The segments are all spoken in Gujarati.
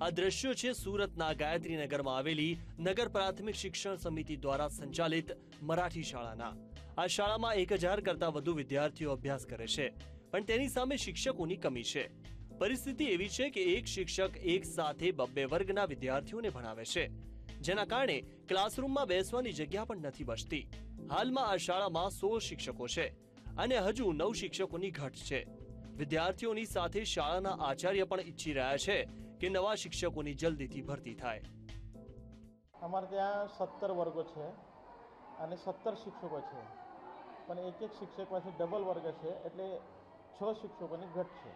આ દ્રશ્યો છે સુરતના ગાયત્રીનગરમાં આવેલી નગર પ્રાથમિક શિક્ષણ સમિતિ દ્વારા સંચાલિત મરાઠી શાળાના। આ શાળામાં 1000 કરતા વધુ વિદ્યાર્થીઓ અભ્યાસ કરે છે, પણ તેની સામે શિક્ષકોની કમી છે। પરિસ્થિતિ એવી છે કે એક શિક્ષક એક સાથે 2 વર્ગના વિદ્યાર્થીઓને ભણાવે છે, જેના કારણે ક્લાસરૂમમાં બેસવાની જગ્યા પણ નથી બચતી। હાલમાં આ શાળામાં 16 શિક્ષકો છે અને હજુ 9 શિક્ષકોની ઘટ છે। વિદ્યાર્થીઓની સાથે શાળાના આચાર્ય પણ ઈચ્છી રહ્યા છે કે નવા શિક્ષકોની જલ્દીથી ભરતી થાય। અમારે ત્યાં 17 વર્ગો છે અને 17 શિક્ષકો છે, પણ એક શિક્ષક પાસે ડબલ વર્ગ છે, એટલે 6 શિક્ષકોની ઘટ છે।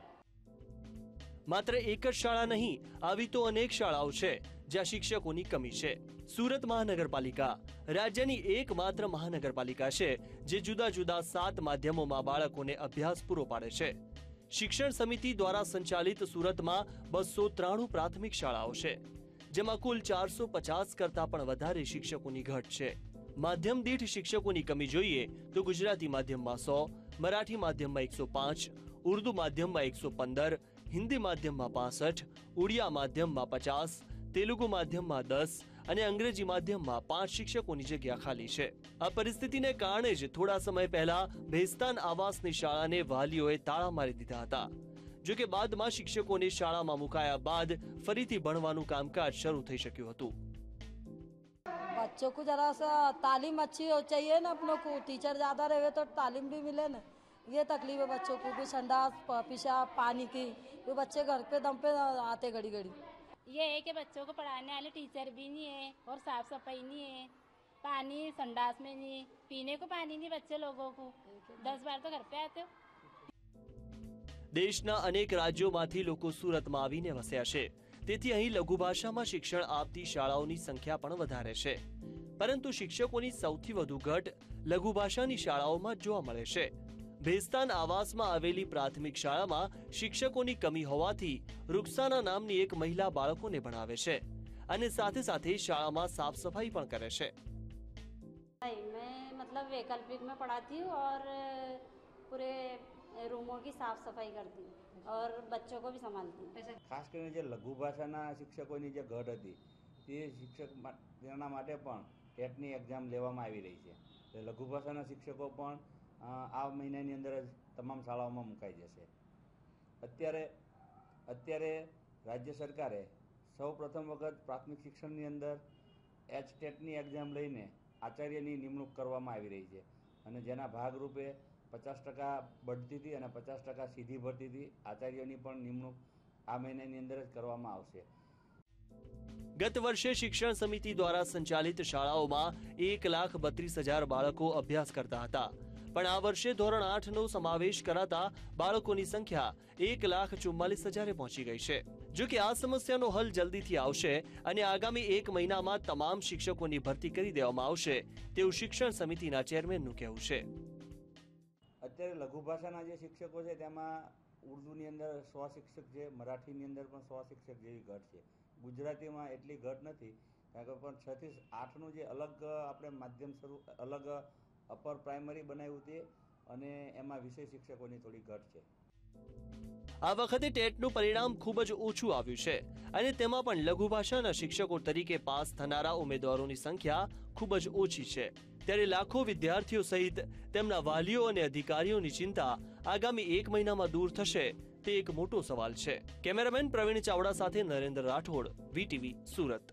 માત્ર એક જ શાળા નહીં, આવી તો અનેક શાળાઓ છે જ્યાં શિક્ષકોની કમી છે। સુરત મહાનગરપાલિકા રાજ્યની એકમાત્ર મહાનગરપાલિકા છે જે જુદા જુદા 7 માધ્યમોમાં બાળકોને અભ્યાસ પૂરો પાડે છે। શિક્ષણ સમિતિ દ્વારા સંચાલિત સુરતમાં 293 પ્રાથમિક શાળાઓ છે, જેમાં કુલ 450 કરતા પણ વધારે શિક્ષકોની ઘટ છે। માધ્યમ દીઠ શિક્ષકોની કમી જોઈએ તો ગુજરાતી માધ્યમમાં 100, મરાઠી માધ્યમમાં 105, ઉર્દુ માધ્યમમાં 115, હિન્દી માધ્યમમાં 65, ઉડિયા માધ્યમમાં 50, તેલુગુ માધ્યમમાં 10 અને અંગ્રેજી માધ્યમમાં 5 શિક્ષકોની જગ્યા ખાલી છે। આ પરિસ્થિતિને કારણે જ થોડા સમય પહેલા ભેસ્તાન આવાસની શાળાને વાલીઓએ તાળા મારી દીધા હતા। જો કે બાદમાં શિક્ષકોને શાળામાં મુકાયા બાદ ફરીથી ભણવાનું કામકાજ શરૂ થઈ શક્યું હતું। बच्चों को जरा सा तालीम अच्छी हो चाहिए ना, अपनों को टीचर ज्यादा रहे तो तालीम भी मिले ना। ये तकलीफ है बच्चों को भी, संडास पेशाब पानी की, वो बच्चे घर पे दम पे आते घड़ी घड़ी। ये है कि बच्चों को पढ़ाने वाले टीचर भी नहीं है और साफ सफाई नहीं है, पानी संडास में नहीं, पीने को पानी नहीं बच्चे लोगों को, 10 बार तो घर पे आते हो। દેશના અનેક રાજ્યોમાંથી લોકો સુરતમાં આવીને વસ્યા છે, તેથી અહીં લઘુ ભાષામાં શિક્ષણ આપતી શાળાઓની સંખ્યા પણ વધારે છે, પરંતુ શિક્ષકોની સૌથી વધુ ઘટ લઘુ ભાષાની શાળાઓમાં જોવા મળે છે। ભેસ્તાન આવાસમાં આવેલી પ્રાથમિક શાળામાં શિક્ષકોની કમી હોવાથી રૂકસાના નામની એક મહિલા બાળકોને ભણાવે છે અને સાથે સાથે શાળામાં સાફ સફાઈ પણ કરે છે। मैं मतलब वैकल्पिक में पढ़ाती हूँ और पूरे रूमों की साफ सफाई करती हूँ और बच्चों को भी संभालती हूँ। ખાસ કરીને જે લઘુ ભાષાના શિક્ષકોની જે ઘટ હતી તે શિક્ષક તેના માટે પણ ટેટની એક્ઝામ લેવામાં આવી રહી છે। એટલે લઘુ ભાષાના શિક્ષકો પણ આ મહિનાની અંદર જ તમામ શાળાઓમાં મુકાઈ જશે। અત્યારે રાજ્ય સરકારે સૌ પ્રથમ વખત પ્રાથમિક શિક્ષણની અંદર ટેટની એક્ઝામ લઈને આચાર્યની નિમણૂક કરવામાં આવી રહી છે અને જેના ભાગરૂપે 50% બઢતીથી અને 50% સીધી ભરતીથી આચાર્યોની પણ નિમણૂક આ મહિનાની અંદર જ કરવામાં આવશે। ગત વર્ષે શિક્ષણ સમિતિ દ્વારા સંચાલિત શાળાઓમાં 1,32,000 બાળકો અભ્યાસ કરતા હતા, પણ આ વર્ષે ધોરણ 8નો સમાવેશ કરાતા બાળકોની સંખ્યા 1,44,000 પહોંચી ગઈ છે। જો કે આ સમસ્યાનો હલ જલ્દીથી આવશે અને આગામી 1 મહિનામાં તમામ શિક્ષકોની ભરતી કરી દેવામાં આવશે તેવું શિક્ષણ સમિતિના ચેરમેનનું કહેવું છે। અત્યારે લઘુ ભાષાના જે શિક્ષકો છે તેમાં ઉર્દુની અંદર 100 શિક્ષક છે, મરાઠીની અંદર પણ 100 શિક્ષક જેવી ઘટ છે, ગુજરાતીમાં એટલી ઘટ નથી, કારણ કે પણ 6 થી 8નું જે અલગ આપણે માધ્યમ અલગ અપર પ્રાઇમરી બનાવ્યું તે અને એમાં વિષય શિક્ષકોની થોડી ઘટ છે। આ વખતે ટેટનું પરિણામ ખૂબ જ ઓછું આવ્યું છે અને તેમાં પણ લઘુ ભાષાના શિક્ષકો તરીકે પાસ થનારા ઉમેદવારોની સંખ્યા ખૂબ જ ઓછી છે। ત્યારે લાખો વિદ્યાર્થીઓ સહિત તેમના વાલીઓ અને અધિકારીઓની ચિંતા આગામી 1 મહિનામાં દૂર થશે તે એક મોટો સવાલ છે। કેમેરામેન પ્રવીણ ચાવડા સાથે નરેન્દ્ર રાઠોડ, VTV, સુરત।